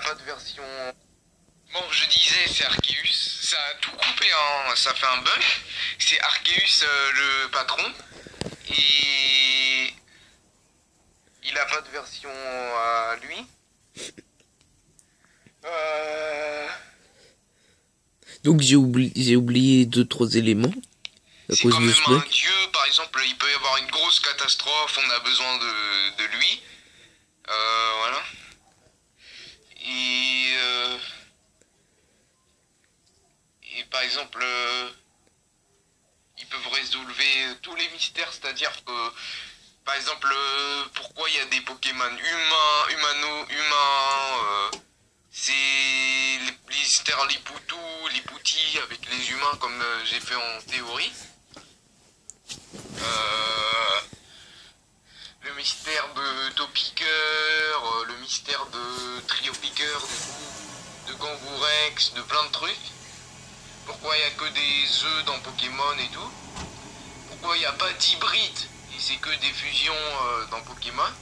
pas de version... Bon, je disais, c'est Arceus. Ça a tout coupé, hein. Ça fait un bug. C'est Arceus, le patron. Et... il a pas de version à lui. Donc j'ai oublié deux trois éléments à C'est cause quand de même ce un bug. dieu, par exemple, il peut y avoir une grosse catastrophe, on a besoin de lui. Voilà. Et, et par exemple, ils peuvent résoudre tous les mystères, c'est-à-dire que, par exemple, pourquoi il y a des Pokémon humains, c'est les mystères Lipouti avec les humains comme j'ai fait en théorie. Euh, le mystère de Topiqueur, le mystère de Triopiqueur, du coup, de Kangourex, de plein de trucs. Pourquoi il n'y a que des œufs dans Pokémon et tout. Pourquoi il n'y a pas d'hybride et c'est que des fusions dans Pokémon.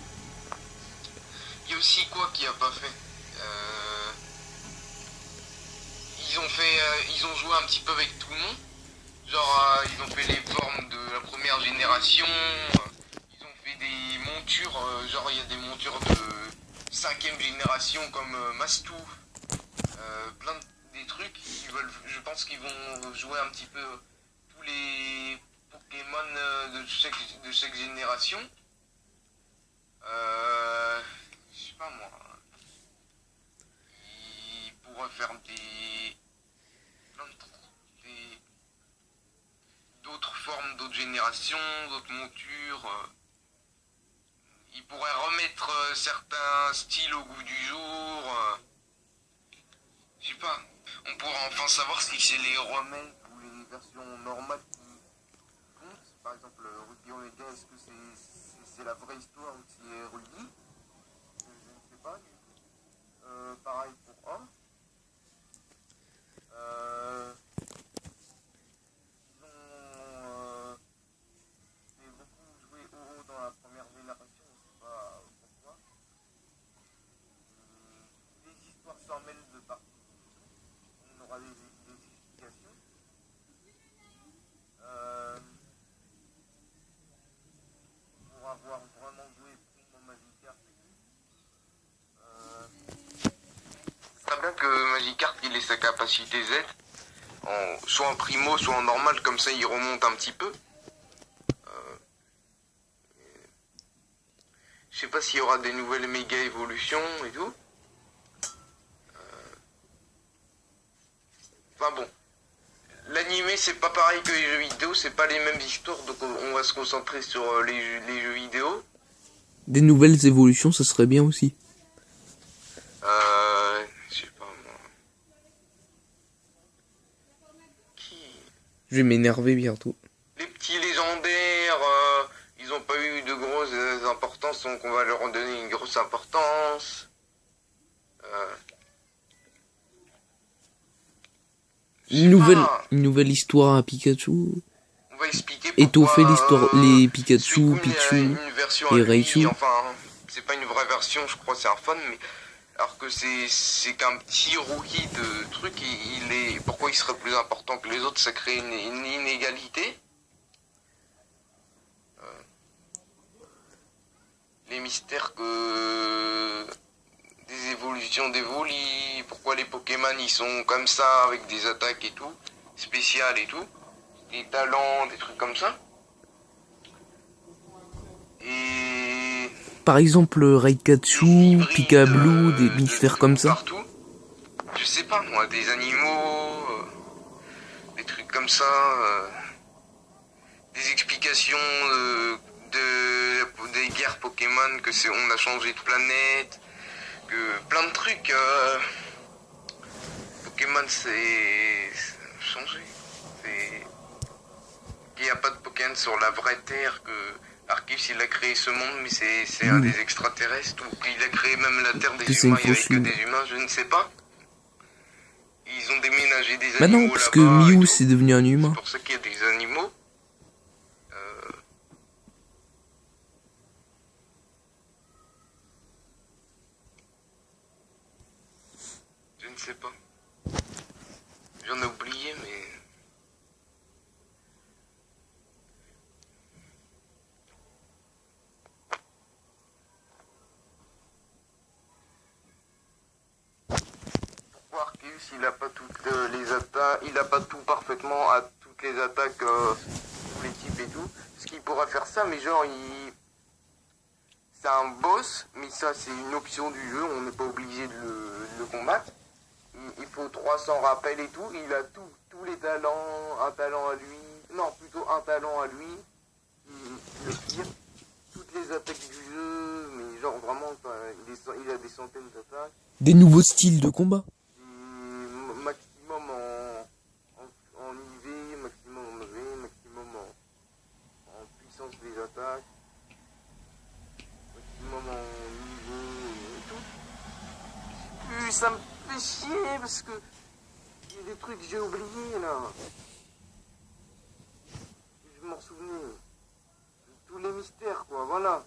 Il y a aussi quoi qui a pas fait ils ont joué un petit peu avec tout le monde. Genre, ils ont fait les formes de la première génération. Ils ont fait des montures. Genre, il y a des montures de cinquième génération comme Mastou. Plein des trucs. Je pense qu'ils vont jouer un petit peu tous les Pokémon de chaque génération. Je sais pas moi. Ils pourraient faire plein d'autres formes, d'autres générations, d'autres montures. Ils pourraient remettre certains styles au goût du jour. Je sais pas. On pourra enfin savoir si c'est les remakes ou les versions normales qui comptent. Par exemple, Ruby Omega, est-ce que c'est la vraie histoire ou c'est Ruby? Je ne sais pas. Pareil pour Homme. Ils ont fait beaucoup joué au dans la première génération, je sais pas pourquoi. Les histoires s'en mêlent de partout. On aura des explications. Pour avoir vraiment joué Primo Magikarp et tout. C'est très bien que Magikarp il ait sa capacité Z. Soit en primo, soit en normal, comme ça il remonte un petit peu. Je sais pas s'il y aura des nouvelles méga évolutions et tout. Enfin bon. L'animé c'est pas pareil que les jeux vidéo, c'est pas les mêmes histoires, donc on va se concentrer sur les jeux vidéo. Des nouvelles évolutions, ça serait bien aussi. Je sais pas moi. Qui Je vais m'énerver bientôt. Les petits légendaires, ils ont pas eu de grosses importances, donc on va leur en donner une grosse importance. Une nouvelle histoire à Pikachu. On va expliquer Étoffer pourquoi l'histoire, les Pikachu, Suicune a Pichu une version à et lui, Raichu. enfin, c'est pas une vraie version, je crois, c'est un fun, mais alors que c'est qu'un petit rookie de truc, pourquoi il serait plus important que les autres, ça crée une inégalité. Les mystères que des évolutions d'Evoli, pourquoi les Pokémon ils sont comme ça avec des attaques et tout, spéciales et tout, des talents, des trucs comme ça. Et Par exemple, Raikatsu, Pikablue, des mystères comme ça. partout. Je sais pas moi, des animaux, des trucs comme ça, des explications des guerres Pokémon, on a changé de planète, que plein de trucs. Pokémon c'est changé. Il n'y a pas de Pokémon sur la vraie Terre, que Arceus il a créé ce monde, mais c'est un des extraterrestres, ou qu'il a créé même la Terre des humains, il n'y avait que des humains, je ne sais pas. Ils ont déménagé des Bah animaux non, parce là-bas. que Mew c'est devenu un humain. C'est pour ça qu'il y a des animaux. sais pas. J'en ai oublié, mais... Pourquoi Arceus, il a pas toutes les attaques, il a pas tout parfaitement à toutes les attaques, tous les types et tout. Ce qu'il pourrait faire ça, mais genre, c'est un boss, mais ça c'est une option du jeu, on n'est pas obligé de le combattre. Il faut 300 rappels et tout, il a tous les talents, un talent à lui, non plutôt un talent à lui, le pire, toutes les attaques du jeu, mais genre vraiment, il a des centaines d'attaques. Des nouveaux styles de combat. Et maximum en IV, maximum en EV, maximum en puissance des attaques, maximum en niveau et tout. Puis ça me fait chier parce que il y a des trucs que j'ai oubliés là. Je m'en souvenais. Tous les mystères quoi, voilà.